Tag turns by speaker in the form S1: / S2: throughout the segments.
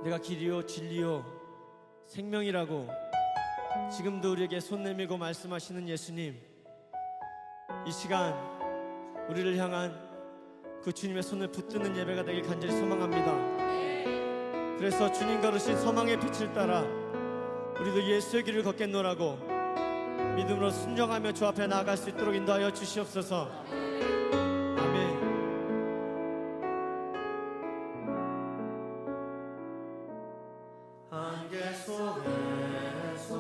S1: 내가 길이요 진리요 생명이라고 지금도 우리에게 손 내밀고 말씀하시는 예수님, 이 시간 우리를 향한 그 주님의 손을 붙드는 예배가 되길 간절히 소망합니다. 그래서 주님 걸으신 소망의 빛을 따라 우리도 예수의 길을 걷겠노라고 믿음으로 순종하며 주 앞에 나아갈 수 있도록 인도하여 주시옵소서. 아멘. 안개 속에서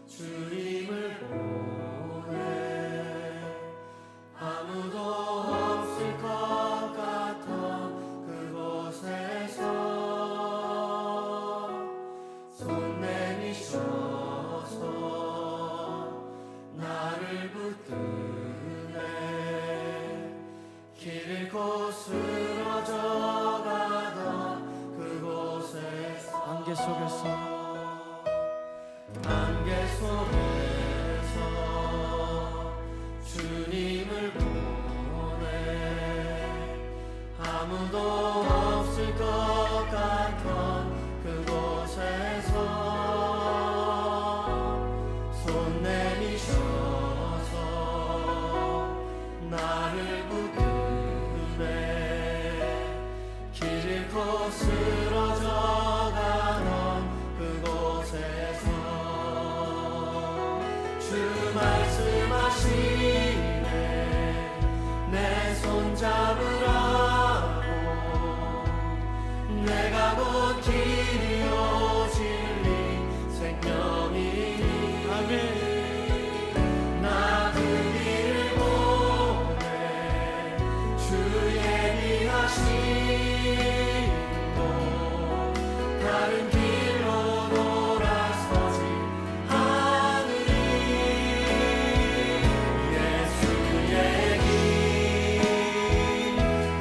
S1: 주님을 보내 아무도 없을 것 같아 그곳에서 손 내미셔서 나를 붙드네 길 잃고 쓰러져가던 그곳에서 안개 속에서 주님을 보내 아무도 없을 것 같던 그곳에서 손 내미셔서 나를 붙드네 길 잃고 쓰러져가던 그곳에서 주 말씀하시네 내 손 잡으라고 내가 곧 길이요 진리 생명이니 아멘. 나 그 길을 보내 주 예비하시고 다른 길로 돌아서지 않으리 예수의 길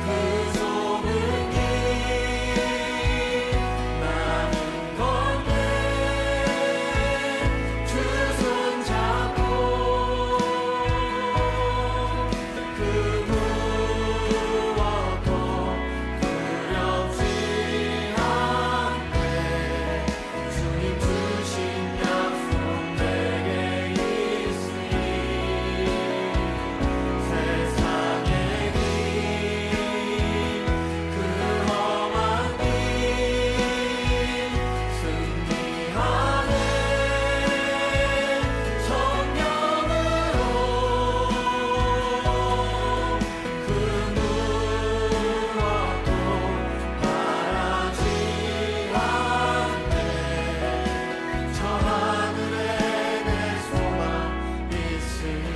S1: 그 좁은 길 나는 걷네 주 손 잡고 그 무엇도 두렵지 않네 주님 주신 약속 내게 있으니 세상의 길 그 험한 길 승리하네 성령으로 그 무엇도 바라지 않네 저 하늘에 내 소망 있으니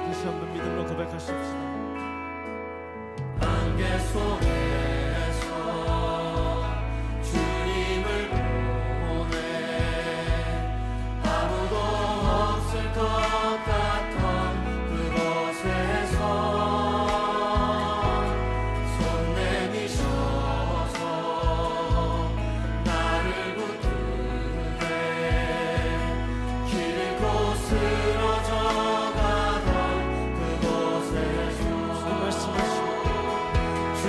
S1: 다시 한번 믿음으로 고백하십시다. 안개 속에서 주님을 보내 아무도 없을 것 같던 그곳에서 손 내미셔서 나를 붙드네 길 잃고 쓰러져가던 그곳에서 주 말씀하시고 주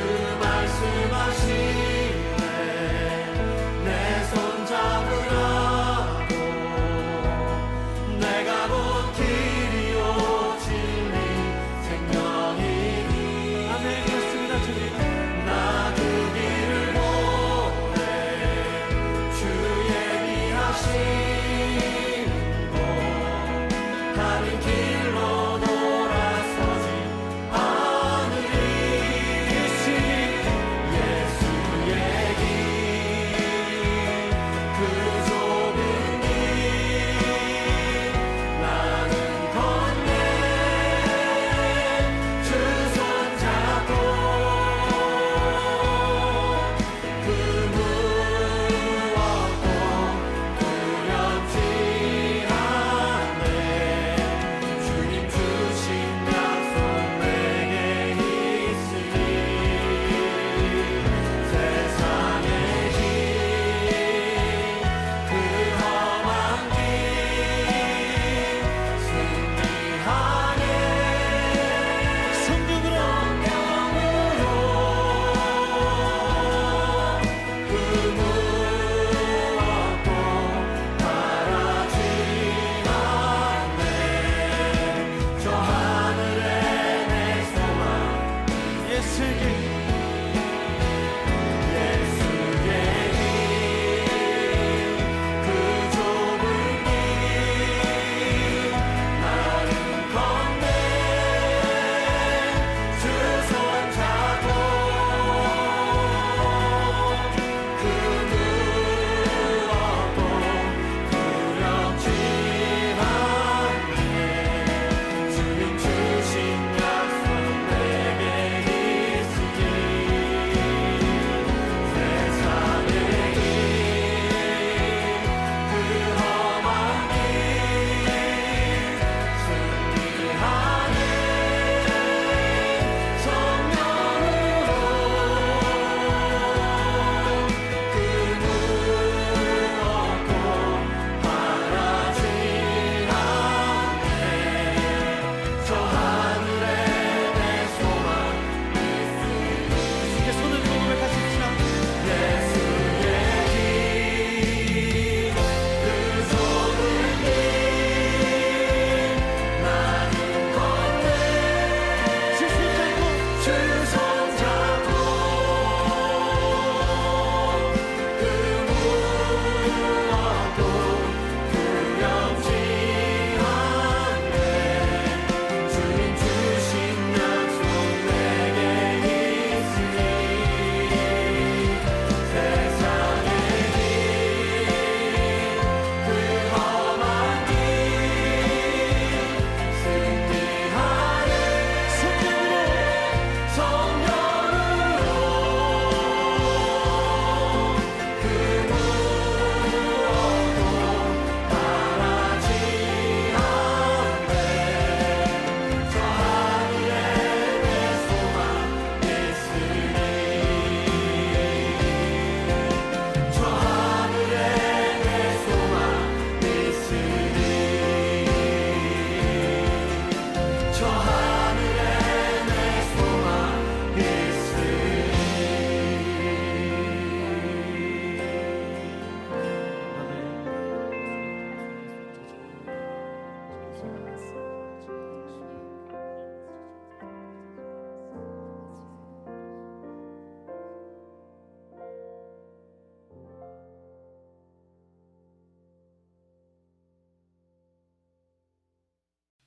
S1: 저 하늘에 내 소망 있으리.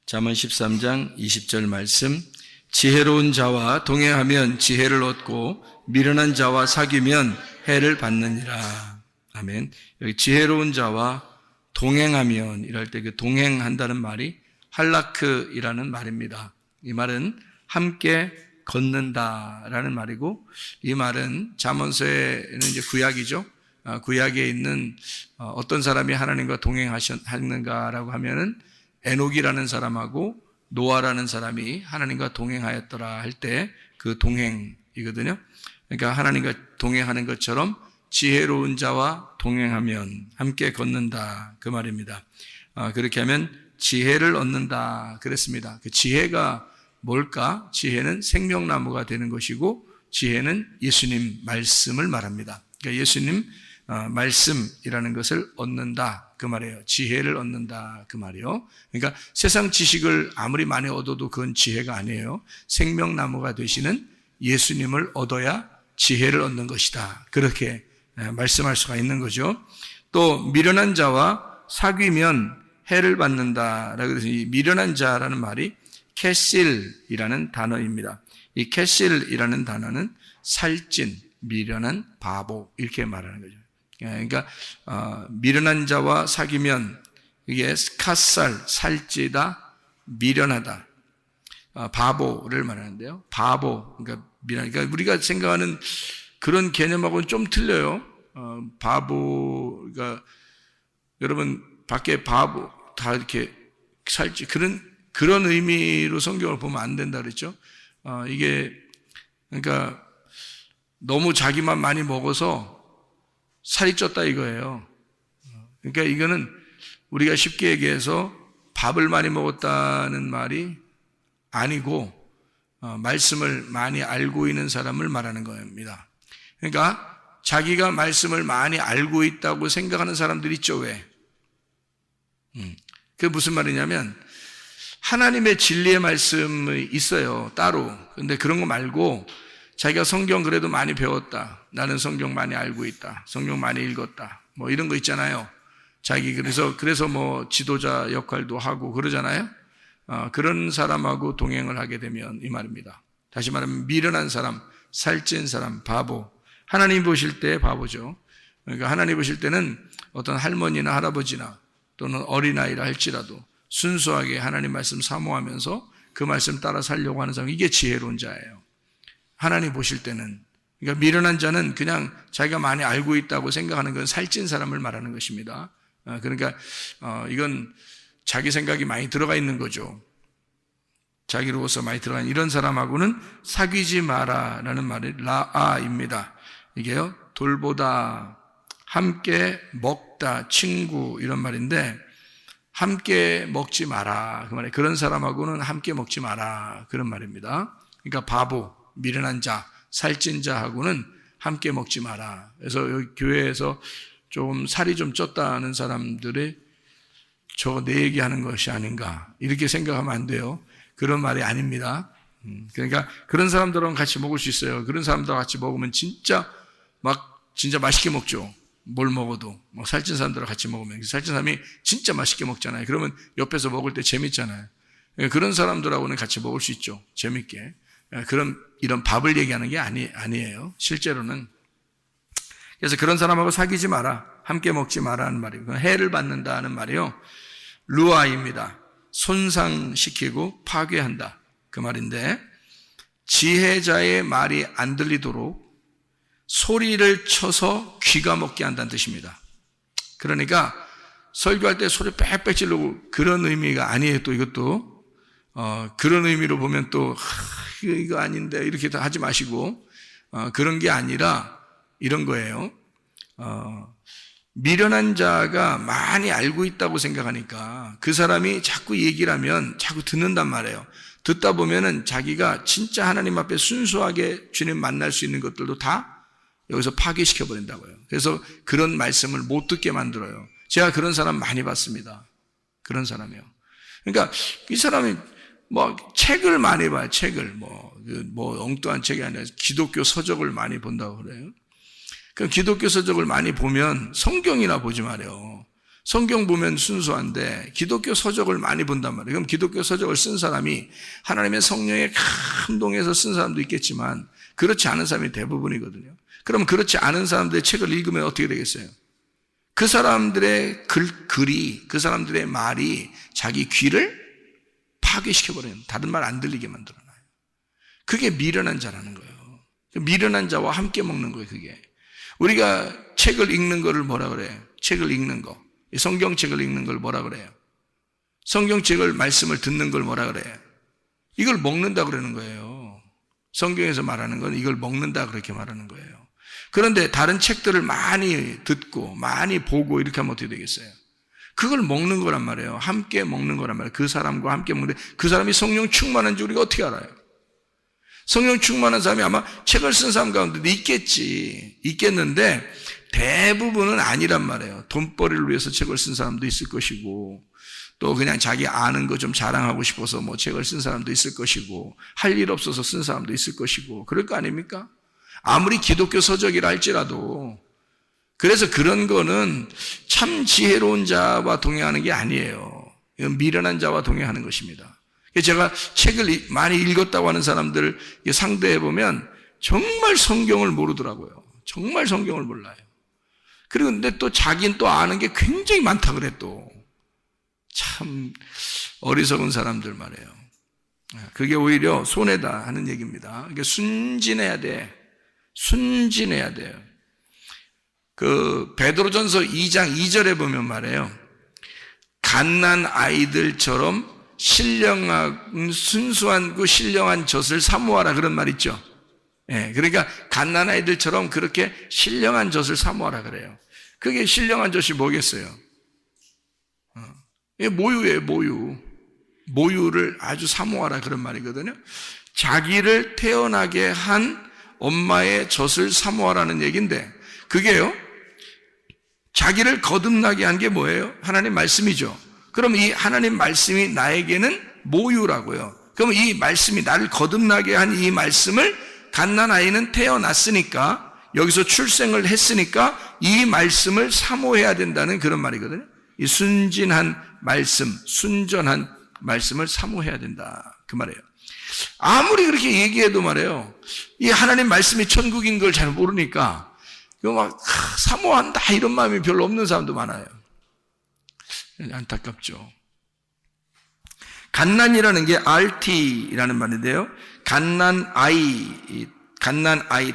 S2: 잠언 13장 20절 말씀, 지혜로운 자와 동행하면 지혜를 얻고 미련한 자와 사귀면 해를 받느니라. 아멘. 여기 지혜로운 자와 동행하면 이럴 때 그 동행한다는 말이 할라크이라는 말입니다. 이 말은 함께 걷는다라는 말이고, 이 말은 잠언서에는 이제 구약이죠. 구약에 있는 어떤 사람이 하나님과 동행하셨는가라고 하면은 에녹이라는 사람하고 노아라는 사람이 하나님과 동행하였더라 할 때 그 동행이거든요. 그러니까 하나님과 동행하는 것처럼 지혜로운 자와 동행하면 함께 걷는다, 그 말입니다. 그렇게 하면 지혜를 얻는다 그랬습니다. 그 지혜가 뭘까? 지혜는 생명나무가 되는 것이고, 지혜는 예수님 말씀을 말합니다. 그러니까 예수님 말씀이라는 것을 얻는다 그 말이에요. 지혜를 얻는다 그 말이에요. 그러니까 세상 지식을 아무리 많이 얻어도 그건 지혜가 아니에요. 생명나무가 되시는 예수님을 얻어야 지혜를 얻는 것이다, 그렇게 말씀할 수가 있는 거죠. 또 미련한 자와 사귀면 해를 받는다라고 해서 이 미련한 자라는 말이 캐실이라는 단어입니다. 이 캐실이라는 단어는 살찐, 미련한, 바보 이렇게 말하는 거죠. 그러니까 미련한 자와 사귀면 이게 카살, 살찌다, 미련하다, 바보를 말하는데요. 바보, 그러니까 그러니까 우리가 생각하는 그런 개념하고는 좀 틀려요. 바보, 그러니까 여러분 밖에 바보 다 이렇게 살찌, 그런 의미로 성경을 보면 안 된다 그랬죠. 이게 그러니까 너무 자기만 많이 먹어서 살이 쪘다 이거예요. 그러니까 이거는 우리가 쉽게 얘기해서 밥을 많이 먹었다는 말이 아니고 말씀을 많이 알고 있는 사람을 말하는 겁니다. 그러니까 자기가 말씀을 많이 알고 있다고 생각하는 사람들 있죠. 왜? 그게 무슨 말이냐면 하나님의 진리의 말씀이 있어요, 따로. 근데 그런 거 말고 자기가 성경 그래도 많이 배웠다, 나는 성경 많이 알고 있다, 성경 많이 읽었다, 뭐 이런 거 있잖아요. 자기 그래서 뭐 지도자 역할도 하고 그러잖아요. 그런 사람하고 동행을 하게 되면 이 말입니다. 다시 말하면 미련한 사람, 살찐 사람, 바보. 하나님 보실 때 바보죠. 그러니까 하나님 보실 때는 어떤 할머니나 할아버지나 또는 어린아이라 할지라도 순수하게 하나님 말씀 사모하면서 그 말씀 따라 살려고 하는 사람, 이게 지혜로운 자예요. 하나님 보실 때는. 그러니까 미련한 자는 그냥 자기가 많이 알고 있다고 생각하는 건 살찐 사람을 말하는 것입니다. 그러니까 이건 자기 생각이 많이 들어가 있는 거죠. 자기로서 많이 들어가 있는 이런 사람하고는 사귀지 마라라는 말이 라아입니다. 이게요, 돌보다, 함께 먹다, 친구 이런 말인데 함께 먹지 마라 그 말이에요. 그런 사람하고는 함께 먹지 마라 그런 말입니다. 그러니까 바보, 미련한 자, 살찐 자하고는 함께 먹지 마라. 그래서 여기 교회에서 조금 살이 좀 쪘다는 사람들이 저거 내 얘기하는 것이 아닌가 이렇게 생각하면 안 돼요. 그런 말이 아닙니다. 그러니까 그런 사람들하고 같이 먹을 수 있어요. 그런 사람들하고 같이 먹으면 진짜 맛있게 먹죠. 뭘 먹어도 뭐 살찐 사람들하고 같이 먹으면 살찐 사람이 진짜 맛있게 먹잖아요. 그러면 옆에서 먹을 때 재밌잖아요. 그런 사람들하고는 같이 먹을 수 있죠. 재밌게. 이런 밥을 얘기하는 게 아니에요. 실제로는. 그래서 그런 사람하고 사귀지 마라, 함께 먹지 마라는 말이고, 해를 받는다는 말이요, 루아입니다. 손상시키고 파괴한다 그 말인데, 지혜자의 말이 안 들리도록 소리를 쳐서 귀가 먹게 한다는 뜻입니다. 그러니까 설교할 때 소리 빽빽 지르고 그런 의미가 아니에요. 또 이것도 그런 의미로 보면 또 이거 아닌데 이렇게 다 하지 마시고, 그런 게 아니라 이런 거예요. 미련한 자가 많이 알고 있다고 생각하니까 그 사람이 자꾸 얘기를 하면 자꾸 듣는단 말이에요. 듣다 보면은 자기가 진짜 하나님 앞에 순수하게 주님 만날 수 있는 것들도 다 여기서 파괴시켜 버린다고요. 그래서 그런 말씀을 못 듣게 만들어요. 제가 그런 사람 많이 봤습니다. 그런 사람이요. 그러니까 이 사람이 뭐 책을 많이 봐요. 책을 뭐 엉뚱한 책이 아니라 기독교 서적을 많이 본다고 그래요. 그 기독교 서적을 많이 보면 성경이나 보지 말아요. 성경 보면 순수한데 기독교 서적을 많이 본단 말이에요. 그럼 기독교 서적을 쓴 사람이 하나님의 성령에 감동해서 쓴 사람도 있겠지만 그렇지 않은 사람이 대부분이거든요. 그럼 그렇지 않은 사람들의 책을 읽으면 어떻게 되겠어요? 그 사람들의 글이, 그 사람들의 말이 자기 귀를 파괴시켜버려요. 다른 말 안 들리게 만들어놔요. 그게 미련한 자라는 거예요. 미련한 자와 함께 먹는 거예요, 그게. 우리가 책을 읽는 거를 뭐라 그래요? 책을 읽는 거. 성경책을 읽는 걸 뭐라 그래요? 성경책을 말씀을 듣는 걸 뭐라 그래요? 이걸 먹는다 그러는 거예요. 성경에서 말하는 건 이걸 먹는다 그렇게 말하는 거예요. 그런데 다른 책들을 많이 듣고 많이 보고 이렇게 하면 어떻게 되겠어요? 그걸 먹는 거란 말이에요. 함께 먹는 거란 말이에요. 그 사람과 함께 먹는데 그 사람이 성령 충만한지 우리가 어떻게 알아요? 성령 충만한 사람이 아마 책을 쓴 사람 가운데도 있겠는데 대부분은 아니란 말이에요. 돈벌이를 위해서 책을 쓴 사람도 있을 것이고 또 그냥 자기 아는 거 좀 자랑하고 싶어서 뭐 책을 쓴 사람도 있을 것이고 할 일 없어서 쓴 사람도 있을 것이고 그럴 거 아닙니까? 아무리 기독교 서적이라 할지라도. 그래서 그런 거는 참 지혜로운 자와 동행하는 게 아니에요. 이건 미련한 자와 동행하는 것입니다. 제가 책을 많이 읽었다고 하는 사람들 상대해 보면 정말 성경을 모르더라고요. 정말 성경을 몰라요. 그리고 근데 또 자기는 또 아는 게 굉장히 많다 그래 또. 참 어리석은 사람들 말이에요. 그게 오히려 손해다 하는 얘기입니다. 이게 순진해야 돼. 순진해야 돼요. 그 베드로전서 2장 2절에 보면 말해요. 갓난 아이들처럼 신령한 순수한 그 신령한 젖을 사모하라 그런 말 있죠. 예, 그러니까 갓난 아이들처럼 그렇게 신령한 젖을 사모하라 그래요. 그게 신령한 젖이 뭐겠어요? 이게 모유예요, 모유. 모유를 아주 사모하라 그런 말이거든요. 자기를 태어나게 한 엄마의 젖을 사모하라는 얘기인데 그게요. 자기를 거듭나게 한 게 뭐예요? 하나님 말씀이죠. 그럼 이 하나님 말씀이 나에게는 모유라고요. 그럼 이 말씀이 나를 거듭나게 한 이 말씀을 갓난 아이는 태어났으니까 여기서 출생을 했으니까 이 말씀을 사모해야 된다는 그런 말이거든요. 이 순진한 말씀, 순전한 말씀을 사모해야 된다 그 말이에요. 아무리 그렇게 얘기해도 말이에요. 이 하나님 말씀이 천국인 걸 잘 모르니까 이거 막 사모한다 이런 마음이 별로 없는 사람도 많아요. 안타깝죠. 갓난이라는 게 RT라는 말인데요. 갓난 아이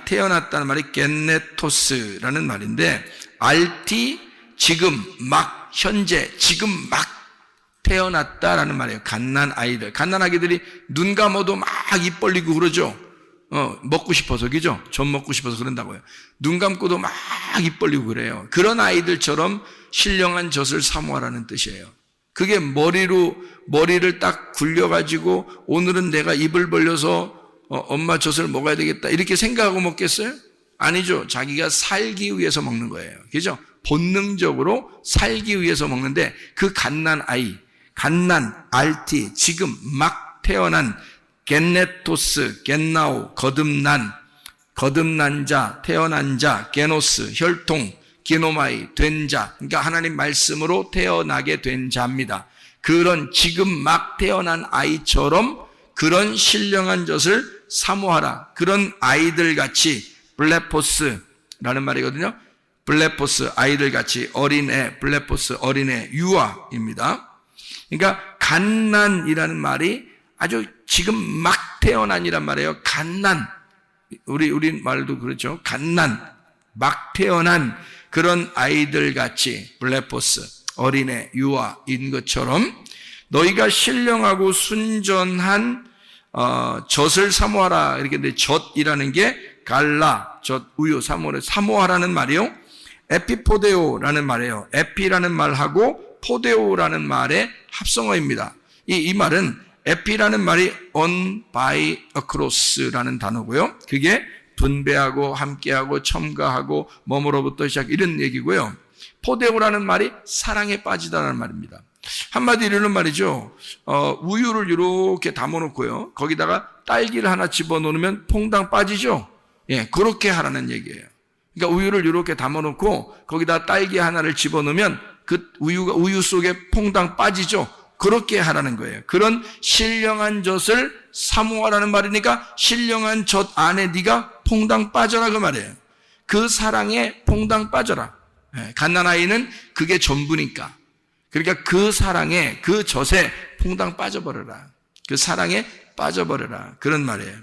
S2: 태어났다는 말이 겟네토스라는 말인데 RT 지금 막 현재 지금 막 태어났다라는 말이에요. 갓난 아이들. 갓난 아기들이 눈 감아도 막 입 벌리고 그러죠. 먹고 싶어서, 그죠? 전 먹고 싶어서 그런다고요. 눈 감고도 막 입 벌리고 그래요. 그런 아이들처럼 신령한 젖을 사모하라는 뜻이에요. 그게 머리를 딱 굴려가지고 오늘은 내가 입을 벌려서 엄마 젖을 먹어야 되겠다 이렇게 생각하고 먹겠어요? 아니죠. 자기가 살기 위해서 먹는 거예요. 그죠? 본능적으로 살기 위해서 먹는데 그 갓난 아이, 갓난, RT, 지금 막 태어난 겟네토스, 겟나오, 거듭난 자, 태어난 자, 게노스, 혈통, 기노마이, 된 자. 그러니까 하나님 말씀으로 태어나게 된 자입니다. 그런 지금 막 태어난 아이처럼 그런 신령한 젖을 사모하라. 그런 아이들 같이 블레포스라는 말이거든요. 블레포스, 아이들 같이 어린애, 블레포스, 어린애, 유아입니다. 그러니까 갓난이라는 말이 아주 지금 막 태어난이란 말이에요. 갓난. 우리 말도 그렇죠. 갓난, 막 태어난 그런 아이들 같이 블레포스, 어린애, 유아인 것처럼 너희가 신령하고 순전한 젖을 사모하라. 이렇게 근데 젖이라는 게 갈라, 젖, 우유, 사모하라는 말이요. 에피포데오라는 말이에요. 에피라는 말하고 포데오라는 말의 합성어입니다. 이 말은 에피라는 말이 on, by, across라는 단어고요. 그게 분배하고 함께하고 첨가하고 몸으로부터 시작 이런 얘기고요. 포데오라는 말이 사랑에 빠지다라는 말입니다. 한마디로 이런 말이죠. 우유를 이렇게 담아놓고요. 거기다가 딸기를 하나 집어넣으면 퐁당 빠지죠. 예, 그렇게 하라는 얘기예요. 그러니까 우유를 이렇게 담아놓고 거기다 딸기 하나를 집어넣으면 그 우유 속에 퐁당 빠지죠. 그렇게 하라는 거예요. 그런 신령한 젖을 사모하라는 말이니까 신령한 젖 안에 네가 퐁당 빠져라 그 말이에요. 그 사랑에 퐁당 빠져라. 예, 갓난아이는 그게 전부니까. 그러니까 그 사랑에 그 젖에 퐁당 빠져버려라. 그 사랑에 빠져버려라. 그런 말이에요.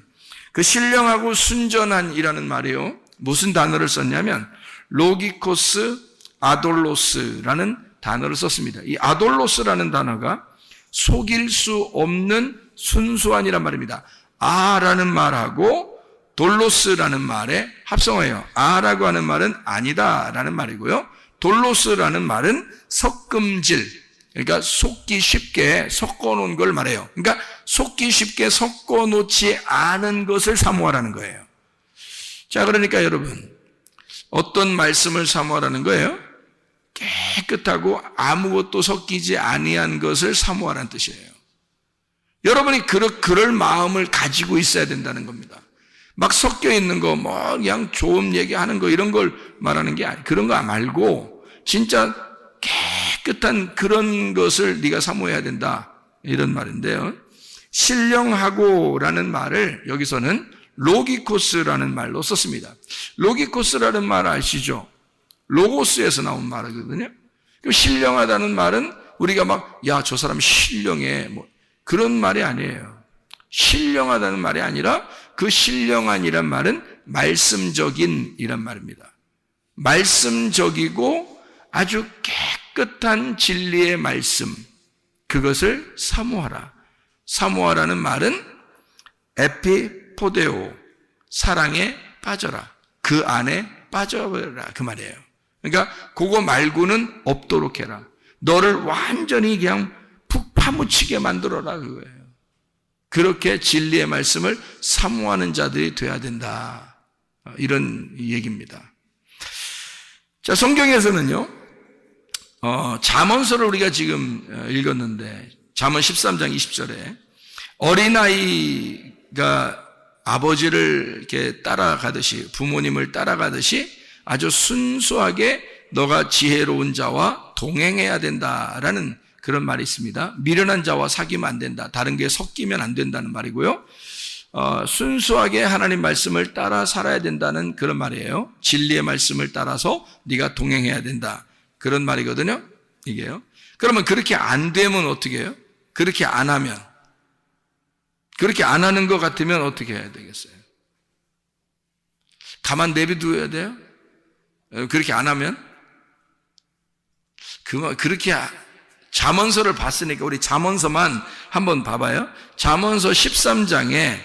S2: 그 신령하고 순전한이라는 말이요. 무슨 단어를 썼냐면 로기코스 아돌로스라는 단어를 썼습니다. 이 아돌로스라는 단어가 속일 수 없는 순수한이란 말입니다. 아라는 말하고 돌로스라는 말의 합성어예요. 아라고 하는 말은 아니다라는 말이고요. 돌로스라는 말은 섞음질, 그러니까 속기 쉽게 섞어놓은 걸 말해요. 그러니까 속기 쉽게 섞어놓지 않은 것을 사모하라는 거예요. 자, 그러니까 여러분 어떤 말씀을 사모하라는 거예요? 깨끗하고 아무것도 섞이지 아니한 것을 사모하라는 뜻이에요. 여러분이 그럴 마음을 가지고 있어야 된다는 겁니다. 막 섞여 있는 거, 그냥 좋은 얘기하는 거 이런 걸 말하는 게 아니, 그런 거 말고 진짜 깨끗한 그런 것을 네가 사모해야 된다 이런 말인데요. 신령하고라는 말을 여기서는 로기코스라는 말로 썼습니다. 로기코스라는 말 아시죠? 로고스에서 나온 말이거든요. 그럼 신령하다는 말은 우리가 막 야, 저 사람 신령해 그런 말이 아니에요. 신령하다는 말이 아니라 그 신령한이란 말은 말씀적인이란 말입니다. 말씀적이고 아주 깨끗한 진리의 말씀, 그것을 사모하라. 사모하라는 말은 에피포데오, 사랑에 빠져라. 그 안에 빠져버려라 그 말이에요. 그러니까 그거 말고는 없도록 해라. 너를 완전히 그냥 푹 파묻히게 만들어라 그거예요. 그렇게 진리의 말씀을 사모하는 자들이 돼야 된다. 이런 얘기입니다. 자, 성경에서는요, 잠언서를 우리가 지금 읽었는데, 잠언 13장 20절에 어린아이가 아버지를 이렇게 따라가듯이, 부모님을 따라가듯이 아주 순수하게 너가 지혜로운 자와 동행해야 된다라는 그런 말이 있습니다. 미련한 자와 사귀면 안 된다. 다른 게 섞이면 안 된다는 말이고요. 순수하게 하나님 말씀을 따라 살아야 된다는 그런 말이에요. 진리의 말씀을 따라서 네가 동행해야 된다. 그런 말이거든요. 이게요. 그러면 그렇게 안 되면 어떻게 해요? 그렇게 안 하면, 그렇게 안 하는 것 같으면 어떻게 해야 되겠어요? 가만 내비둬야 돼요? 그렇게 안 하면? 그렇게 잠언서를 봤으니까 우리 잠언서만 한번 봐봐요. 잠언서 13장에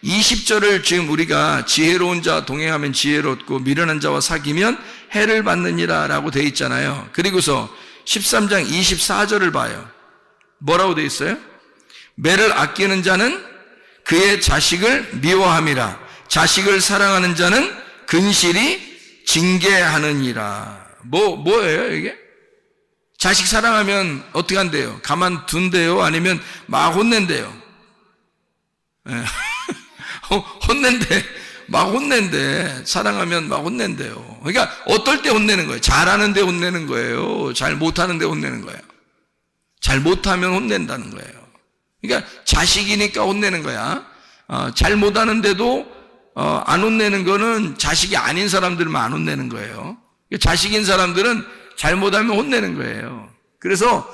S2: 20절을 지금 우리가 지혜로운 자와 동행하면 지혜롭고 미련한 자와 사귀면 해를 받느니라 라고 되어 있잖아요. 그리고서 13장 24절을 봐요. 뭐라고 되어 있어요? 매를 아끼는 자는 그의 자식을 미워함이라. 자식을 사랑하는 자는 근실이 징계하느니라. 뭐예요 이게? 자식 사랑하면 어떻게 한대요? 가만둔대요? 아니면 막 혼낸대요? 네. 혼낸대. 막 혼낸대. 사랑하면 막 혼낸대요. 그러니까 어떨 때 혼내는 거예요? 잘하는데 혼내는 거예요? 잘 못하는데 혼내는 거예요? 잘 못하면 혼낸다는 거예요. 그러니까 자식이니까 혼내는 거야. 잘 못하는데도 안 혼내는 거는 자식이 아닌 사람들만 안 혼내는 거예요. 자식인 사람들은 잘못하면 혼내는 거예요. 그래서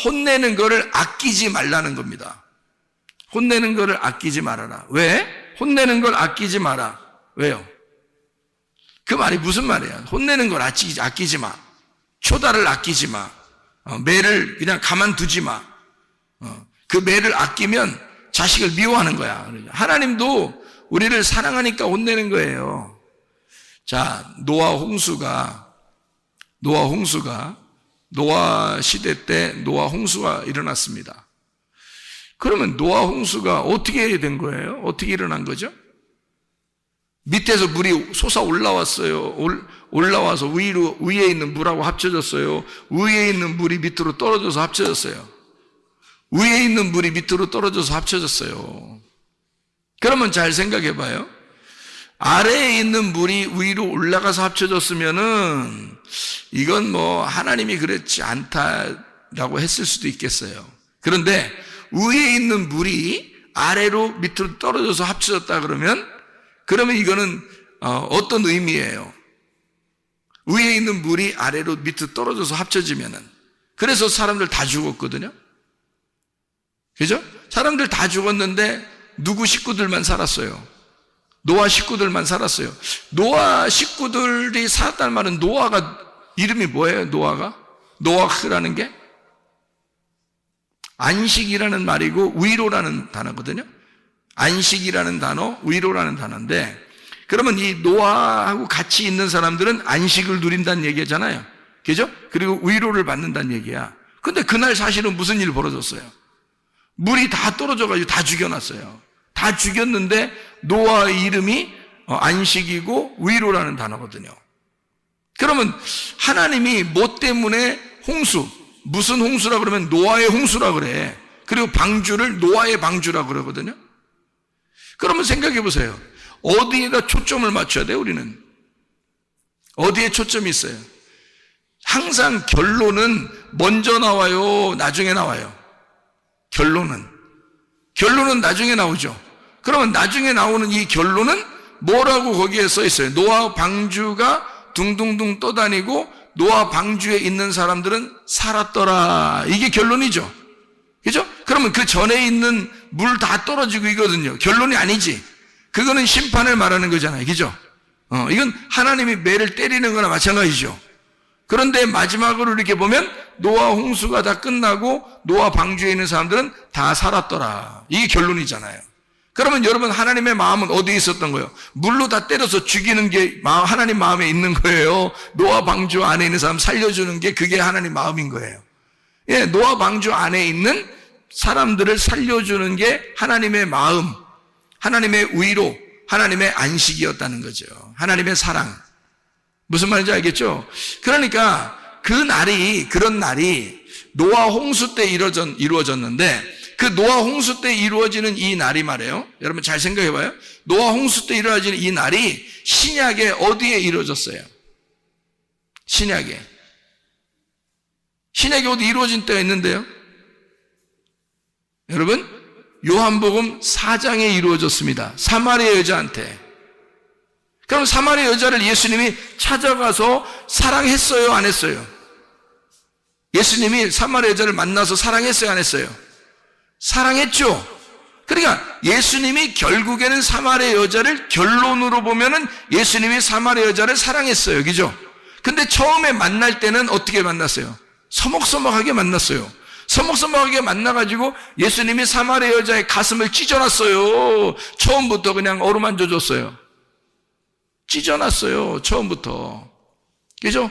S2: 혼내는 거를 아끼지 말라는 겁니다. 혼내는 거를 아끼지 말아라. 왜? 혼내는 걸 아끼지 마라. 왜요? 그 말이 무슨 말이야? 혼내는 걸 아끼지 마. 초다를 아끼지 마. 매를 그냥 가만두지 마. 그 매를 아끼면 자식을 미워하는 거야. 하나님도 우리를 사랑하니까 혼내는 거예요. 자, 노아 홍수가 노아 시대 때 노아 홍수가 일어났습니다. 그러면 노아 홍수가 어떻게 된 거예요? 어떻게 일어난 거죠? 밑에서 물이 솟아 올라왔어요. 올라와서 위에 있는 물하고 합쳐졌어요. 위에 있는 물이 밑으로 떨어져서 합쳐졌어요. 위에 있는 물이 밑으로 떨어져서 합쳐졌어요. 그러면 잘 생각해 봐요. 아래에 있는 물이 위로 올라가서 합쳐졌으면은 이건 뭐 하나님이 그렇지 않다라고 했을 수도 있겠어요. 그런데 위에 있는 물이 아래로 밑으로 떨어져서 합쳐졌다 그러면 이거는 어떤 의미예요? 위에 있는 물이 아래로 밑으로 떨어져서 합쳐지면은, 그래서 사람들 다 죽었거든요. 그죠? 사람들 다 죽었는데 누구 식구들만 살았어요? 노아 식구들만 살았어요. 노아 식구들이 살았다는 말은 노아가 이름이 뭐예요? 노아흐라는 게 안식이라는 말이고 위로라는 단어거든요. 안식이라는 단어, 위로라는 단어인데, 그러면 이 노아하고 같이 있는 사람들은 안식을 누린다는 얘기잖아요. 그죠? 그리고 위로를 받는다는 얘기야. 근데 그날 사실은 무슨 일이 벌어졌어요? 물이 다 떨어져가지고 다 죽여놨어요. 다 죽였는데 노아의 이름이 안식이고 위로라는 단어거든요. 그러면 하나님이 뭐 때문에 홍수, 무슨 홍수라 그러면 노아의 홍수라 그래. 그리고 방주를 노아의 방주라 그러거든요. 그러면 생각해 보세요. 어디에다 초점을 맞춰야 돼요, 우리는? 어디에 초점이 있어요? 항상 결론은 먼저 나와요, 나중에 나와요? 결론은 나중에 나오죠. 그러면 나중에 나오는 이 결론은 뭐라고 거기에 써 있어요? 노아 방주가 둥둥둥 떠다니고 노아 방주에 있는 사람들은 살았더라. 이게 결론이죠. 그죠? 그러면 그 전에 있는 물 다 떨어지고 이거든요. 결론이 아니지. 그거는 심판을 말하는 거잖아요. 그죠? 이건 하나님이 매를 때리는 거나 마찬가지죠. 그런데 마지막으로 이렇게 보면 노아 홍수가 다 끝나고 노아 방주에 있는 사람들은 다 살았더라. 이게 결론이잖아요. 그러면 여러분, 하나님의 마음은 어디에 있었던 거예요? 물로 다 때려서 죽이는 게 하나님 마음에 있는 거예요. 노아 방주 안에 있는 사람 살려주는 게 그게 하나님 마음인 거예요. 예, 노아 방주 안에 있는 사람들을 살려주는 게 하나님의 마음, 하나님의 위로, 하나님의 안식이었다는 거죠. 하나님의 사랑. 무슨 말인지 알겠죠? 그러니까 그런 날이 노아 홍수 때 이루어졌는데, 그 노아 홍수 때 이루어지는 이 날이 말이에요. 여러분 잘 생각해 봐요. 노아 홍수 때 이루어지는 이 날이 신약에 어디에 이루어졌어요? 신약에 어디 이루어진 때가 있는데요. 여러분, 요한복음 4장에 이루어졌습니다. 사마리아 여자한테. 그럼 사마리아 여자를 예수님이 찾아가서 사랑했어요, 안 했어요? 예수님이 사마리아 여자를 만나서 사랑했어요, 안 했어요? 사랑했죠. 그러니까 예수님이 결국에는 사마리아 여자를, 결론으로 보면은 예수님이 사마리아 여자를 사랑했어요. 그죠? 근데 처음에 만날 때는 어떻게 만났어요? 서먹서먹하게 만났어요. 서먹서먹하게 만나가지고 예수님이 사마리아 여자의 가슴을 찢어놨어요. 처음부터 그냥 어루만져 줬어요. 찢어놨어요. 처음부터. 그죠?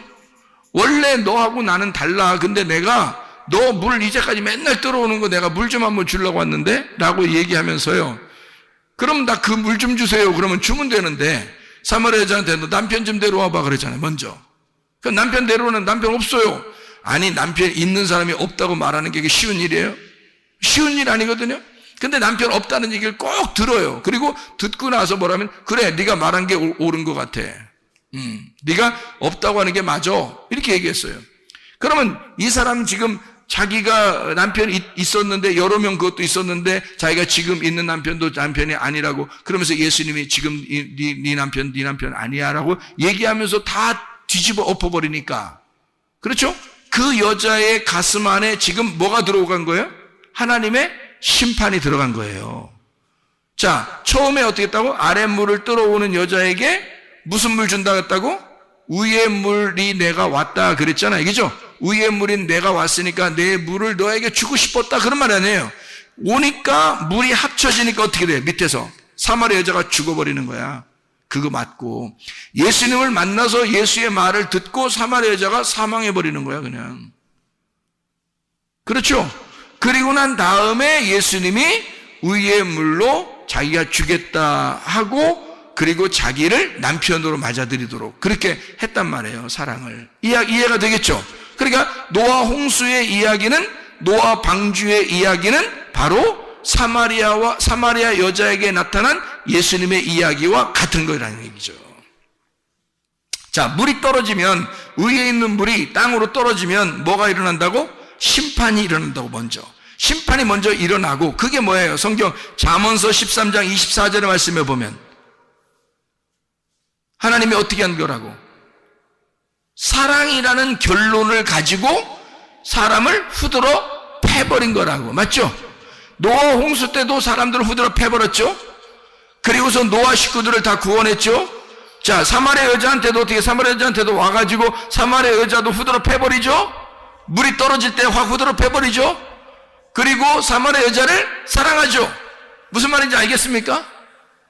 S2: 원래 너하고 나는 달라. 근데 내가 너 물 이제까지 맨날 들어오는 거 내가 물 좀 한번 주려고 왔는데? 라고 얘기하면서요. 그럼 나 그 물 좀 주세요. 그러면 주면 되는데, 사마리아 여자한테 너 남편 좀 데려와봐 그러잖아요, 먼저. 그럼 남편 데려오는 남편 없어요. 아니, 남편 있는 사람이 없다고 말하는 게 쉬운 일이에요? 쉬운 일 아니거든요? 근데 남편 없다는 얘기를 꼭 들어요. 그리고 듣고 나서 뭐라면, 그래, 네가 말한 게 옳은 것 같아. 네가 없다고 하는 게 맞아. 이렇게 얘기했어요. 그러면 이 사람 지금 자기가 남편이 있었는데, 여러 명 그것도 있었는데, 자기가 지금 있는 남편도 남편이 아니라고, 그러면서 예수님이 지금 네 남편 아니야 라고 얘기하면서 다 뒤집어 엎어버리니까. 그렇죠? 그 여자의 가슴 안에 지금 뭐가 들어간 거예요? 하나님의 심판이 들어간 거예요. 자, 처음에 어떻게 했다고? 아랫물을 들어오는 여자에게 무슨 물 준다 했다고? 위의 물이 내가 왔다 그랬잖아요. 그죠? 위의 물인 내가 왔으니까 내 물을 너에게 주고 싶었다 그런 말 아니에요. 오니까 물이 합쳐지니까 어떻게 돼? 밑에서 사마리아 여자가 죽어버리는 거야. 그거 맞고, 예수님을 만나서 예수의 말을 듣고 사마리아 여자가 사망해버리는 거야, 그냥. 그렇죠? 그리고 난 다음에 예수님이 의의 물로 자기가 주겠다 하고 그리고 자기를 남편으로 맞아들이도록 그렇게 했단 말이에요. 사랑을. 이해가 되겠죠? 그러니까 노아 홍수의 이야기는, 노아 방주의 이야기는 바로 사마리아 여자에게 나타난 예수님의 이야기와 같은 거라는 얘기죠. 자, 물이 떨어지면, 위에 있는 물이 땅으로 떨어지면 뭐가 일어난다고? 심판이 일어난다고 먼저. 심판이 먼저 일어나고, 그게 뭐예요? 성경 잠언서 13장 24절의 말씀에 보면 하나님이 어떻게 한 거라고? 사랑이라는 결론을 가지고 사람을 후드러 패버린 거라고. 맞죠? 노아 홍수 때도 사람들을 후드러 패버렸죠? 그리고서 노아 식구들을 다 구원했죠? 자, 사마리아 여자한테도 와가지고 사마리아 여자도 후드러 패버리죠? 물이 떨어질 때 확 후드러 패버리죠? 그리고 사마리아 여자를 사랑하죠? 무슨 말인지 알겠습니까?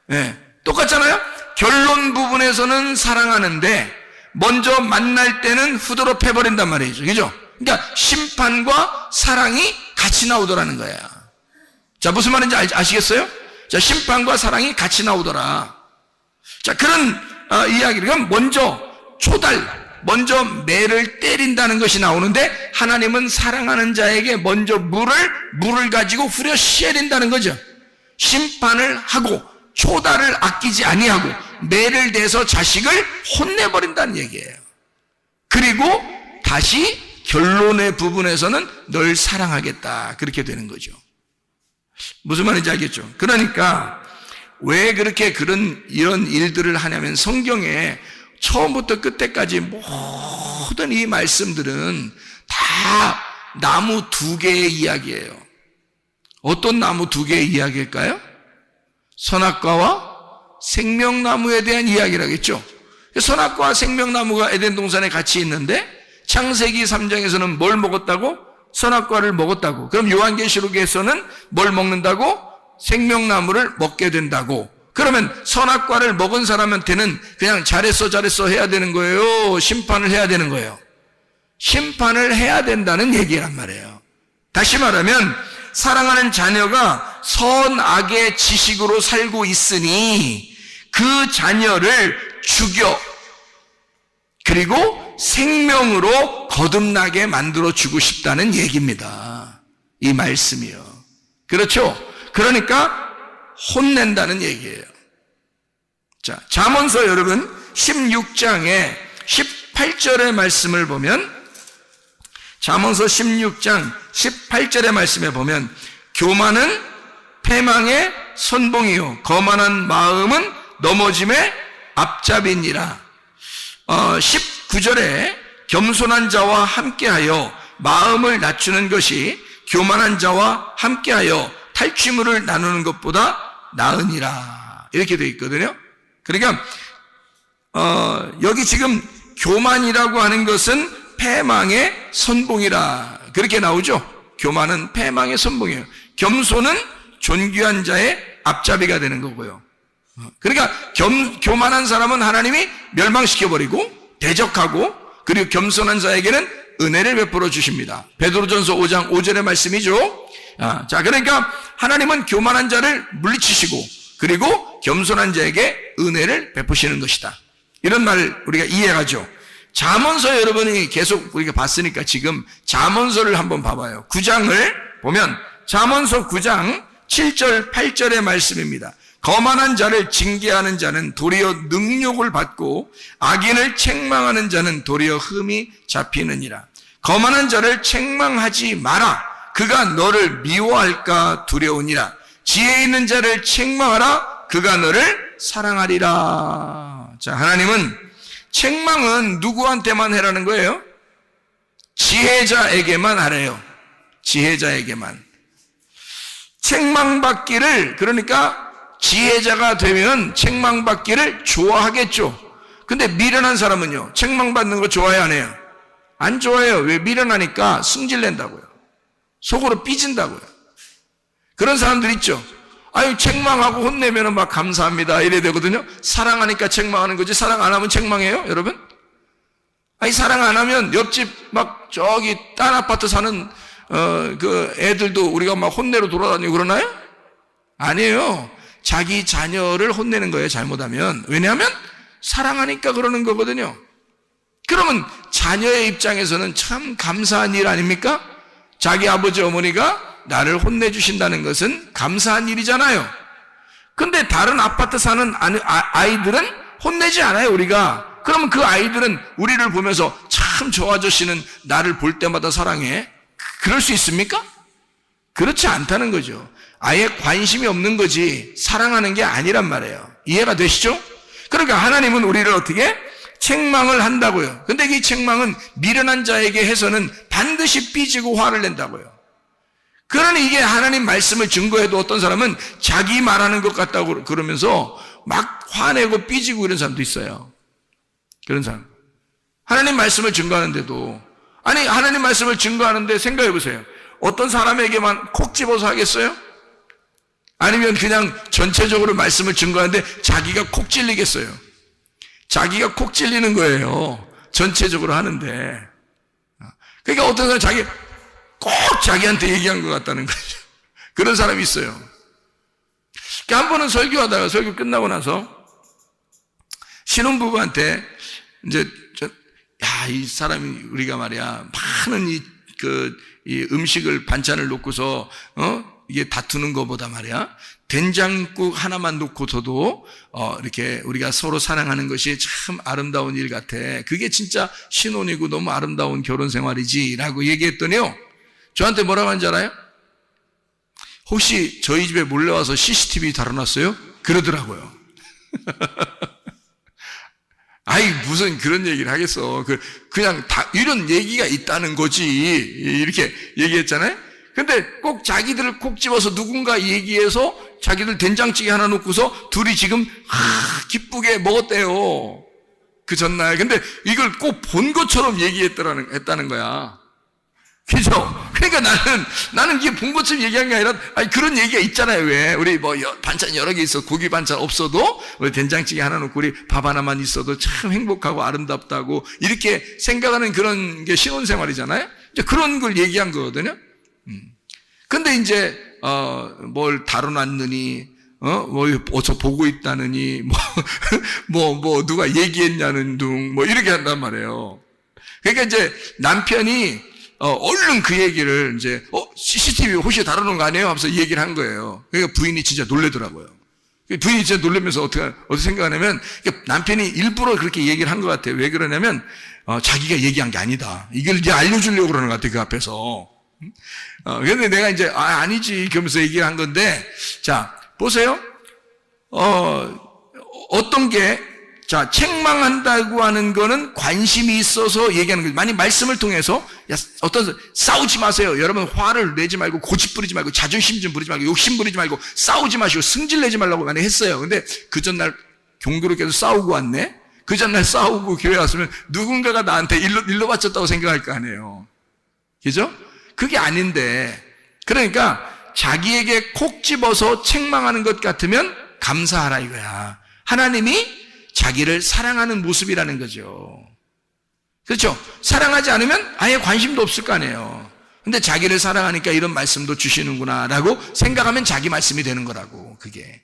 S2: 네, 똑같잖아요? 결론 부분에서는 사랑하는데 먼저 만날 때는 후드러 패버린단 말이죠. 그죠? 그러니까 심판과 사랑이 같이 나오더라는 거야. 자, 무슨 말인지 아시겠어요? 자, 심판과 사랑이 같이 나오더라. 자, 그런 이야기를, 그럼 먼저 매를 때린다는 것이 나오는데 하나님은 사랑하는 자에게 먼저 물을 가지고 후려 시해린다는 거죠. 심판을 하고 초달을 아끼지 아니하고 매를 대서 자식을 혼내버린다는 얘기예요. 그리고 다시 결론의 부분에서는 널 사랑하겠다, 그렇게 되는 거죠. 무슨 말인지 알겠죠? 그러니까 왜 그렇게 이런 일들을 하냐면 성경에 처음부터 끝까지 모든 이 말씀들은 다 나무 두 개의 이야기예요. 어떤 나무 두 개의 이야기일까요? 선악과와 생명나무에 대한 이야기라겠죠. 선악과와 생명나무가 에덴 동산에 같이 있는데 창세기 3장에서는 뭘 먹었다고? 선악과를 먹었다고. 그럼 요한계시록에서는 뭘 먹는다고? 생명나무를 먹게 된다고. 그러면 선악과를 먹은 사람한테는 그냥 잘했어 해야 되는 거예요? 심판을 해야 되는 거예요? 심판을 해야 된다는 얘기란 말이에요. 다시 말하면 사랑하는 자녀가 선악의 지식으로 살고 있으니 그 자녀를 죽여 그리고 생명으로 거듭나게 만들어주고 싶다는 얘기입니다. 이 말씀이요. 그렇죠? 그러니까 혼낸다는 얘기예요. 자, 잠언서 여러분 16장에 18절의 말씀을 보면, 잠언서 16장 18절의 말씀에 보면 교만은 패망의 선봉이요 거만한 마음은 넘어짐의 앞잡이니라. 19절에 겸손한 자와 함께하여 마음을 낮추는 것이 교만한 자와 함께하여 탈취물을 나누는 것보다 나으니라, 이렇게 되어 있거든요. 그러니까 여기 지금 교만이라고 하는 것은 패망의 선봉이라, 그렇게 나오죠. 교만은 패망의 선봉이에요. 겸손은 존귀한 자의 앞잡이가 되는 거고요. 그러니까 교만한 사람은 하나님이 멸망시켜버리고 대적하고, 그리고 겸손한 자에게는 은혜를 베풀어 주십니다. 베드로전서 5장 5절의 말씀이죠. 자, 그러니까 하나님은 교만한 자를 물리치시고 그리고 겸손한 자에게 은혜를 베푸시는 것이다. 이런 말을 우리가 이해하죠. 잠언서 여러분이 계속 우리가 봤으니까 지금 잠언서를 한번 봐봐요. 9장을 보면 잠언서 9장 7절 8절의 말씀입니다. 거만한 자를 징계하는 자는 도리어 능욕을 받고 악인을 책망하는 자는 도리어 흠이 잡히느니라. 거만한 자를 책망하지 마라. 그가 너를 미워할까 두려우니라. 지혜 있는 자를 책망하라. 그가 너를 사랑하리라. 자, 하나님은 책망은 누구한테만 해라는 거예요? 지혜자에게만 하래요. 지혜자에게만. 책망받기를, 그러니까 지혜자가 되면 책망받기를 좋아하겠죠. 근데 미련한 사람은요, 책망받는 거 좋아해 안 해요? 안 좋아해요. 왜? 미련하니까 승질낸다고요. 속으로 삐진다고요. 그런 사람들 있죠. 아유, 책망하고 혼내면 막 감사합니다 이래야 되거든요. 사랑하니까 책망하는 거지, 사랑 안 하면 책망해요, 여러분? 아니, 사랑 안 하면 옆집 막 저기 딴 아파트 사는 그 애들도 우리가 막 혼내러 돌아다니고 그러나요? 아니에요. 자기 자녀를 혼내는 거예요, 잘못하면. 왜냐하면 사랑하니까 그러는 거거든요. 그러면 자녀의 입장에서는 참 감사한 일 아닙니까? 자기 아버지 어머니가 나를 혼내주신다는 것은 감사한 일이잖아요. 근데 다른 아파트 사는 아이들은 혼내지 않아요, 우리가. 그러면 그 아이들은 우리를 보면서 참 저 아저씨는 나를 볼 때마다 사랑해. 그럴 수 있습니까? 그렇지 않다는 거죠. 아예 관심이 없는 거지 사랑하는 게 아니란 말이에요. 이해가 되시죠? 그러니까 하나님은 우리를 어떻게? 책망을 한다고요. 근데 이 책망은 미련한 자에게 해서는 반드시 삐지고 화를 낸다고요. 그러니 이게 하나님 말씀을 증거해도 어떤 사람은 자기 말하는 것 같다고 그러면서 막 화내고 삐지고 이런 사람도 있어요. 그런 사람. 하나님 말씀을 증거하는데도, 아니 하나님 말씀을 증거하는데 생각해 보세요. 어떤 사람에게만 콕 집어서 하겠어요? 아니면 그냥 전체적으로 말씀을 증거하는데 자기가 콕 찔리겠어요? 자기가 콕 찔리는 거예요. 전체적으로 하는데. 그러니까 어떤 사람은 자기 꼭 자기한테 얘기한 것 같다는 거죠. 그런 사람이 있어요. 그러니까 한 번은 설교하다가 설교 끝나고 나서 신혼부부한테 이제 이 사람이 우리가 말이야 많은 이 음식을 반찬을 놓고서 이게 다투는 것보다 말이야 된장국 하나만 놓고서도 이렇게 우리가 서로 사랑하는 것이 참 아름다운 일 같아. 그게 진짜 신혼이고 너무 아름다운 결혼 생활이지라고 얘기했더니요. 저한테 뭐라고 하는지 알아요? 혹시 저희 집에 몰래 와서 CCTV 달아놨어요? 그러더라고요. 아이 무슨 그런 얘기를 하겠어. 그냥 다 이런 얘기가 있다는 거지 이렇게 얘기했잖아요. 근데 꼭 자기들을 콕 집어서 누군가 얘기해서 자기들 된장찌개 하나 놓고서 둘이 지금 기쁘게 먹었대요. 그 전날. 근데 이걸 꼭 본 것처럼 했다는 거야. 그죠? 그러니까 나는 이게 본 것처럼 얘기한 게 아니라, 그런 얘기가 있잖아요, 왜? 우리 반찬 여러 개 있어. 고기 반찬 없어도, 우리 된장찌개 하나 놓고 우리 밥 하나만 있어도 참 행복하고 아름답다고, 이렇게 생각하는 그런 게 신혼생활이잖아요? 이제 그런 걸 얘기한 거거든요? 근데 이제, 뭘 다뤄놨느니, 어서 보고 있다느니, 누가 얘기했냐는 둥, 이렇게 한단 말이에요. 그러니까 이제 남편이, 얼른 그 얘기를 이제, CCTV 혹시 다루는 거 아니에요? 하면서 얘기를 한 거예요. 그러니까 부인이 진짜 놀래더라고요. 부인이 진짜 놀라면서 어떻게 생각하냐면, 남편이 일부러 그렇게 얘기를 한 것 같아요. 왜 그러냐면, 자기가 얘기한 게 아니다. 이걸 이제 알려주려고 그러는 것 같아요. 그 앞에서. 근데 내가 이제, 아니지. 그러면서 얘기를 한 건데, 자, 보세요. 어떤 게, 자, 책망한다고 하는 거는 관심이 있어서 얘기하는 거죠. 만약 말씀을 통해서, 싸우지 마세요. 여러분 화를 내지 말고, 고집 부리지 말고, 자존심 좀 부리지 말고, 욕심 부리지 말고, 싸우지 마시고, 승질 내지 말라고 많이 했어요. 근데 그 전날 종교롭게도 싸우고 왔네? 그 전날 싸우고 교회 왔으면 누군가가 나한테 일러 바쳤다고 생각할 거 아니에요. 그죠? 그게 아닌데, 그러니까 자기에게 콕 집어서 책망하는 것 같으면 감사하라 이거야. 하나님이 자기를 사랑하는 모습이라는 거죠. 그렇죠? 사랑하지 않으면 아예 관심도 없을 거 아니에요. 근데 자기를 사랑하니까 이런 말씀도 주시는구나 라고 생각하면 자기 말씀이 되는 거라고, 그게.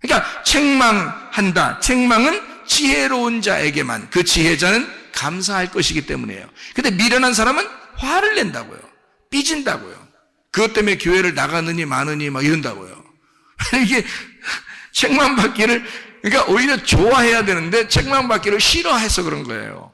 S2: 그러니까 책망한다. 책망은 지혜로운 자에게만, 그 지혜자는 감사할 것이기 때문이에요. 근데 미련한 사람은 화를 낸다고요. 삐진다고요. 그것 때문에 교회를 나가느니 마느니 막 이런다고요. 이게 책망받기를, 그러니까 오히려 좋아해야 되는데 책망받기를 싫어해서 그런 거예요.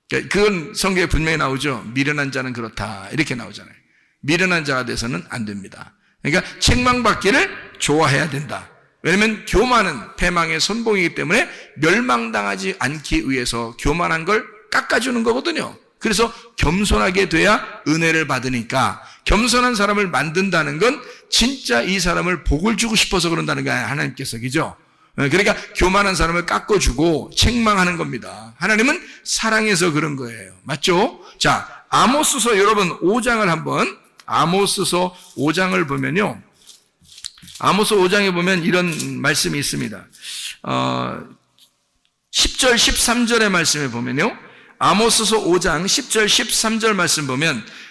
S2: 그건 성경에 분명히 나오죠. 미련한 자는 그렇다 이렇게 나오잖아요. 미련한 자가 돼서는 안 됩니다. 그러니까 책망받기를 좋아해야 된다. 왜냐하면 교만은 패망의 선봉이기 때문에 멸망당하지 않기 위해서 교만한 걸 깎아주는 거거든요. 그래서 겸손하게 돼야 은혜를 받으니까, 겸손한 사람을 만든다는 건 진짜 이 사람을 복을 주고 싶어서 그런다는 거예요, 하나님께서. 그죠? 그러니까 교만한 사람을 깎아주고 책망하는 겁니다. 하나님은 사랑해서 그런 거예요. 맞죠? 자, 아모스서 여러분 5장을 한번, 아모스서 5장을 보면요, 아모스 5장에 보면 이런 말씀이 있습니다. 10절 13절의 말씀에 보면요, 아모스서 5장 10절 13절 말씀 보면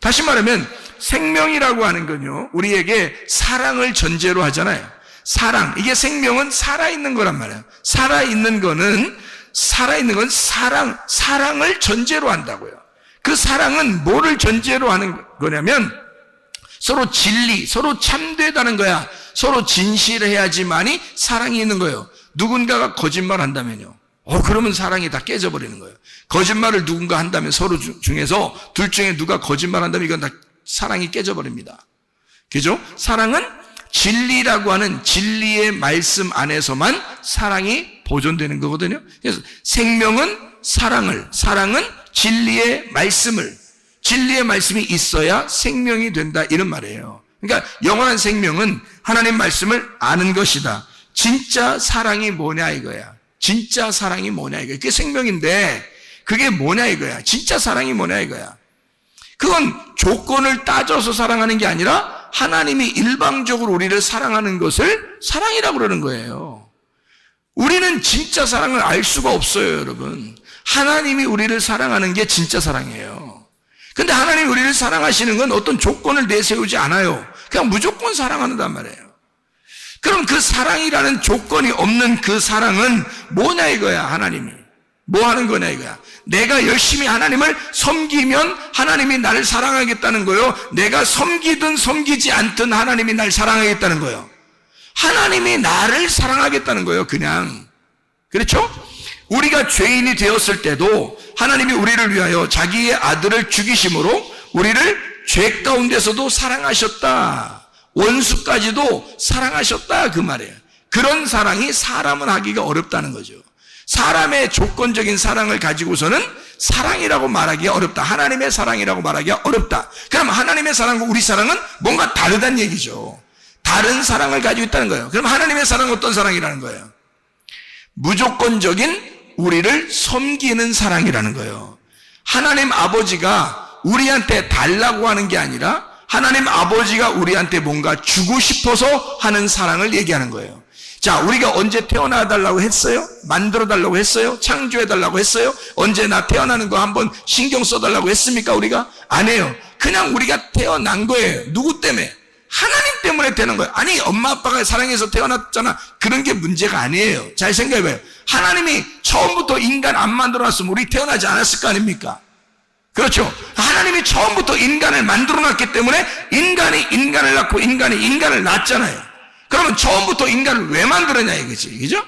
S2: 다시 말하면 생명이라고 하는 건요, 우리에게 사랑을 전제로 하잖아요. 사랑, 이게 생명은 살아있는 거란 말이에요. 살아있는 건 사랑을 전제로 한다고요. 그 사랑은 뭐를 전제로 하는 거냐면 서로 진리, 서로 참되다는 거야. 서로 진실해야지만이 사랑이 있는 거예요. 누군가가 거짓말 한다면요, 그러면 사랑이 다 깨져버리는 거예요. 거짓말을 누군가 한다면 서로 중에서 둘 중에 누가 거짓말 한다면 이건 다 사랑이 깨져버립니다. 그죠? 사랑은 진리라고 하는 진리의 말씀 안에서만 사랑이 보존되는 거거든요. 그래서 생명은 사랑은 진리의 말씀이 있어야 생명이 된다, 이런 말이에요. 그러니까 영원한 생명은 하나님 말씀을 아는 것이다. 진짜 사랑이 뭐냐 이거야. 진짜 사랑이 뭐냐 이거야. 그게 생명인데 그게 뭐냐 이거야. 진짜 사랑이 뭐냐 이거야. 그건 조건을 따져서 사랑하는 게 아니라 하나님이 일방적으로 우리를 사랑하는 것을 사랑이라고 그러는 거예요. 우리는 진짜 사랑을 알 수가 없어요, 여러분. 하나님이 우리를 사랑하는 게 진짜 사랑이에요. 근데 하나님이 우리를 사랑하시는 건 어떤 조건을 내세우지 않아요. 그냥 무조건 사랑한단 말이에요. 그럼 그 사랑이라는 조건이 없는 그 사랑은 뭐냐 이거야. 하나님이 뭐 하는 거냐 이거야. 내가 열심히 하나님을 섬기면 하나님이 나를 사랑하겠다는 거예요. 내가 섬기든 섬기지 않든 하나님이 나를 사랑하겠다는 거예요. 하나님이 나를 사랑하겠다는 거예요. 그냥. 그렇죠? 우리가 죄인이 되었을 때도 하나님이 우리를 위하여 자기의 아들을 죽이심으로 우리를 죄 가운데서도 사랑하셨다. 원수까지도 사랑하셨다, 그 말이에요. 그런 사랑이 사람은 하기가 어렵다는 거죠. 사람의 조건적인 사랑을 가지고서는 사랑이라고 말하기가 어렵다. 하나님의 사랑이라고 말하기가 어렵다. 그럼 하나님의 사랑과 우리 사랑은 뭔가 다르다는 얘기죠. 다른 사랑을 가지고 있다는 거예요. 그럼 하나님의 사랑은 어떤 사랑이라는 거예요? 무조건적인 우리를 섬기는 사랑이라는 거예요. 하나님 아버지가 우리한테 달라고 하는 게 아니라 하나님 아버지가 우리한테 뭔가 주고 싶어서 하는 사랑을 얘기하는 거예요. 자, 우리가 언제 태어나 달라고 했어요? 만들어 달라고 했어요? 창조해 달라고 했어요? 언제 나 태어나는 거 한번 신경 써 달라고 했습니까? 우리가? 안 해요. 그냥 우리가 태어난 거예요. 누구 때문에? 하나님 때문에 되는 거예요. 아니, 엄마 아빠가 사랑해서 태어났잖아. 그런 게 문제가 아니에요. 잘 생각해봐요. 하나님이 처음부터 인간 안 만들어놨으면 우리 태어나지 않았을 거 아닙니까? 그렇죠? 하나님이 처음부터 인간을 만들어놨기 때문에 인간이 인간을 낳고 인간이 인간을 낳았잖아요. 그러면 처음부터 인간을 왜 만들었냐 이거지. 그죠?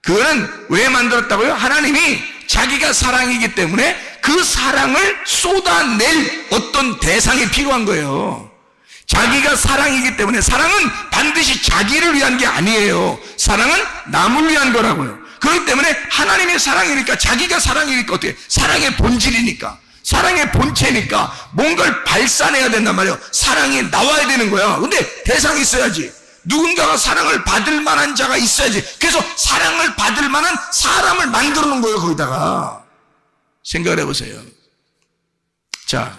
S2: 그거는 왜 만들었다고요? 하나님이 자기가 사랑이기 때문에 그 사랑을 쏟아낼 어떤 대상이 필요한 거예요. 자기가 사랑이기 때문에 사랑은 반드시 자기를 위한 게 아니에요. 사랑은 남을 위한 거라고요. 그렇기 때문에 하나님의 사랑이니까, 자기가 사랑이니까 어떻게? 사랑의 본질이니까, 사랑의 본체니까 뭔가를 발산해야 된단 말이에요. 사랑이 나와야 되는 거야. 근데 대상이 있어야지. 누군가가 사랑을 받을 만한 자가 있어야지. 그래서 사랑을 받을 만한 사람을 만들어 놓은 거예요. 거기다가 생각을 해보세요. 자,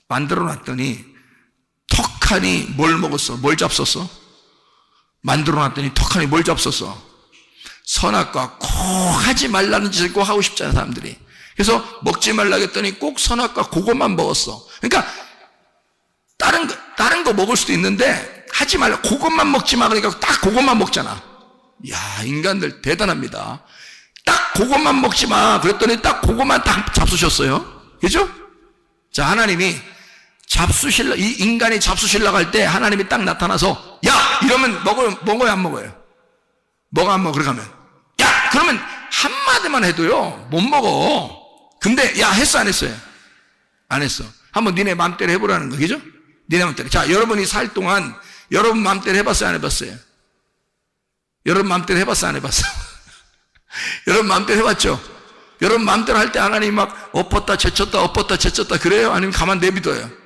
S2: 만들어 놨더니 턱하니 뭘 먹었어? 뭘 잡섰어? 만들어 놨더니 턱하니 뭘 잡섰어? 선악과 꼭 하지 말라는 짓을 꼭 하고 싶잖아요, 사람들이. 그래서 먹지 말라고 했더니 꼭 선악과 그것만 먹었어. 그러니까 다른 거 먹을 수도 있는데 하지 말라, 그것만 먹지 마. 그러니까 딱 그것만 먹잖아. 야, 인간들 대단합니다. 딱 그것만 먹지 마. 그랬더니 딱 그것만 딱 잡수셨어요. 그죠? 자, 하나님이 이 인간이 잡수실라고 할 때 하나님이 딱 나타나서 야! 이러면 먹어요, 안 먹어요? 뭐가 안 먹어? 그렇게 하면 야! 그러면 한마디만 해도요 못 먹어. 근데 야, 했어 안 했어요? 안 했어. 한번 니네 마음대로 해보라는 거, 그죠? 니네 마음대로. 자, 여러분이 살 동안 여러분 마음대로 해봤어요 안 해봤어요? 여러분 마음대로 해봤어 안 해봤어? 여러분 마음대로 해봤죠? 여러분 마음대로 할 때 하나님이 막 엎었다 제쳤다 그래요? 아니면 가만 내비둬요?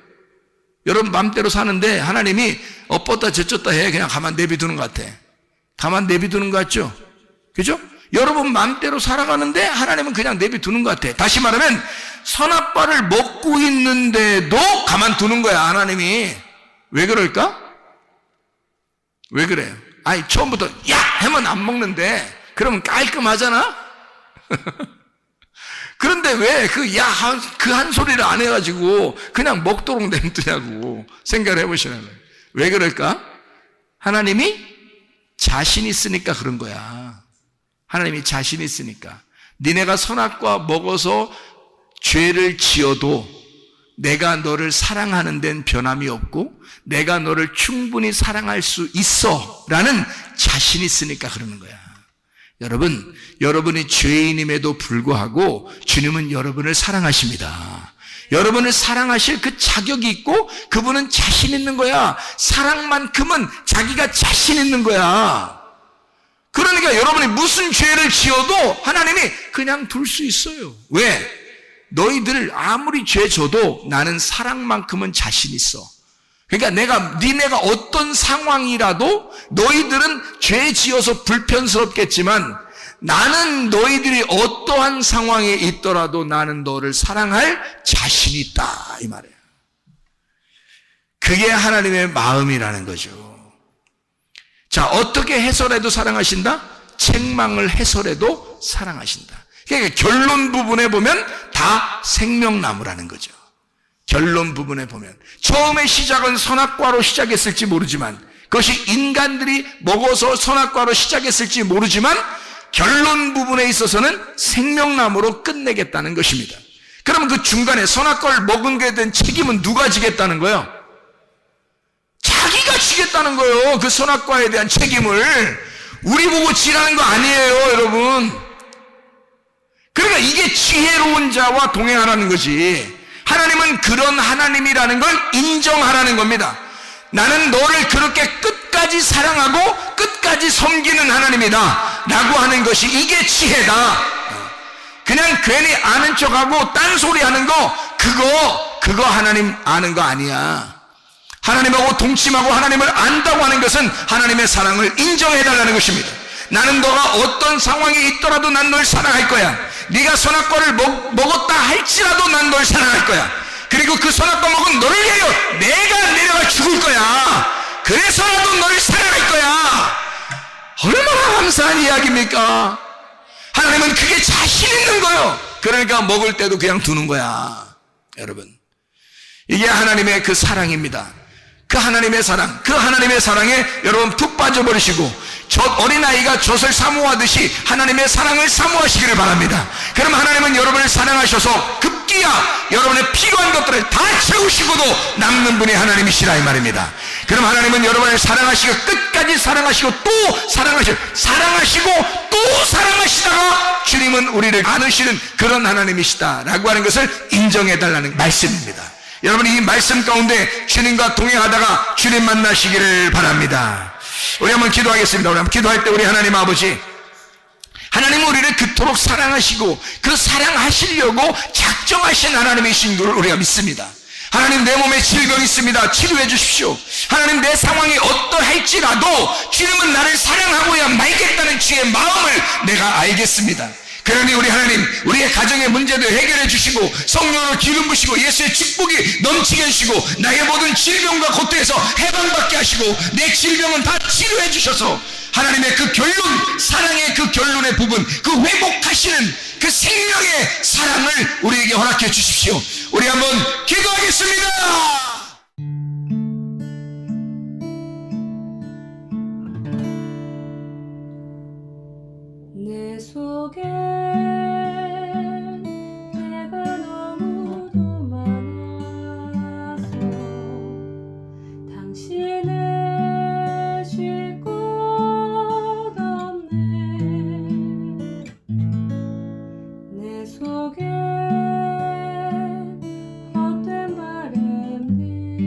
S2: 여러분 마음대로 사는데 하나님이 엎었다 제쳤다 해. 그냥 가만 내비두는 것 같아. 가만 내비두는 것 같죠? 그죠? 여러분 마음대로 살아가는데 하나님은 그냥 내비두는 것 같아. 다시 말하면 선악과를 먹고 있는데도 가만두는 거야, 하나님이. 왜 그럴까? 왜 그래요? 아니, 처음부터 야! 하면 안 먹는데 그러면 깔끔하잖아? 그런데 왜 그 한 소리를 안 해가지고 그냥 먹도록 냅두냐고 생각을 해보시는 거예요. 왜 그럴까? 하나님이 자신 있으니까 그런 거야. 하나님이 자신 있으니까. 니네가 선악과 먹어서 죄를 지어도 내가 너를 사랑하는 데는 변함이 없고 내가 너를 충분히 사랑할 수 있어 라는 자신이 있으니까 그러는 거야. 여러분, 여러분이 죄인임에도 불구하고 주님은 여러분을 사랑하십니다. 여러분을 사랑하실 그 자격이 있고 그분은 자신 있는 거야. 사랑만큼은 자기가 자신 있는 거야. 그러니까 여러분이 무슨 죄를 지어도 하나님이 그냥 둘 수 있어요. 왜? 너희들 아무리 죄 져도 나는 사랑만큼은 자신 있어. 그러니까 니네가 어떤 상황이라도 너희들은 죄 지어서 불편스럽겠지만 나는 너희들이 어떠한 상황에 있더라도 나는 너를 사랑할 자신이 있다 이 말이에요. 그게 하나님의 마음이라는 거죠. 자, 어떻게 해설해도 사랑하신다? 책망을 해설해도 사랑하신다. 그러니까 결론 부분에 보면 다 생명나무라는 거죠. 결론 부분에 보면 처음에 시작은 선악과로 시작했을지 모르지만 그것이 인간들이 먹어서 선악과로 시작했을지 모르지만 결론 부분에 있어서는 생명나무로 끝내겠다는 것입니다. 그러면 그 중간에 선악과를 먹은 것에 대한 책임은 누가 지겠다는 거예요? 자기가 지겠다는 거예요. 그 선악과에 대한 책임을 우리 보고 지라는 거 아니에요, 여러분. 그러니까 이게 지혜로운 자와 동행하라는 거지. 하나님은 그런 하나님이라는 걸 인정하라는 겁니다. 나는 너를 그렇게 끝까지 사랑하고 끝까지 섬기는 하나님이다 라고 하는 것이 이게 지혜다. 그냥 괜히 아는 척하고 딴소리 하는 거 그거 하나님 아는 거 아니야. 하나님하고 동침하고 하나님을 안다고 하는 것은 하나님의 사랑을 인정해달라는 것입니다. 나는 너가 어떤 상황에 있더라도 난 널 사랑할 거야. 네가 선악과를 먹었다 할지라도 난 널 사랑할 거야. 그리고 그 선악과 먹은 너를 위하여 내가 내려가 죽을 거야. 그래서라도 너를 사랑할 거야. 얼마나 감사한 이야기입니까? 하나님은 그게 자신 있는 거예요. 그러니까 먹을 때도 그냥 두는 거야. 여러분, 이게 하나님의 그 사랑입니다. 그 하나님의 사랑, 그 하나님의 사랑에 여러분 푹 빠져버리시고 어린아이가 젖을 사모하듯이 하나님의 사랑을 사모하시기를 바랍니다. 그럼 하나님은 여러분을 사랑하셔서 급기야 여러분의 필요한 것들을 다 채우시고도 남는 분이 하나님이시라 이 말입니다. 그럼 하나님은 여러분을 사랑하시고 끝까지 사랑하시고 또 사랑하시고 또 사랑하시다가 주님은 우리를 안으시는 그런 하나님이시다 라고 하는 것을 인정해달라는 말씀입니다. 여러분, 이 말씀 가운데 주님과 동행하다가 주님 만나시기를 바랍니다. 우리 한번 기도하겠습니다. 우리 한번 기도할 때 우리 하나님 아버지, 하나님은 우리를 그토록 사랑하시고 그 사랑하시려고 작정하신 하나님이신 걸 우리가 믿습니다. 하나님, 내 몸에 질병이 있습니다. 치료해 주십시오. 하나님, 내 상황이 어떠할지라도 주님은 나를 사랑하고야 말겠다는 주의 마음을 내가 알겠습니다. 그러니 우리 하나님, 우리의 가정의 문제도 해결해 주시고 성령으로 기름 부시고 예수의 축복이 넘치게 해주시고 나의 모든 질병과 고통에서 해방받게 하시고 내 질병은 다 치료해 주셔서 하나님의 그 결론, 사랑의 그 결론의 부분, 그 회복하시는 그 생명의 사랑을 우리에게 허락해 주십시오. 우리 한번 기도하겠습니다.
S3: 내 속에 내가 너무도 많아서 당신을 쉴 곳 없네. 내 속에 헛된 바램들로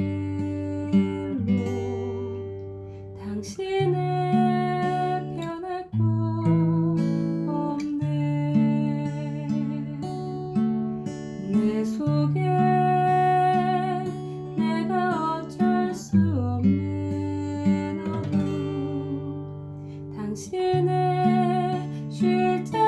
S3: 당신을 변할 곳 내 속에 내가 어쩔 수 없는 어둠 당신의 쉴 때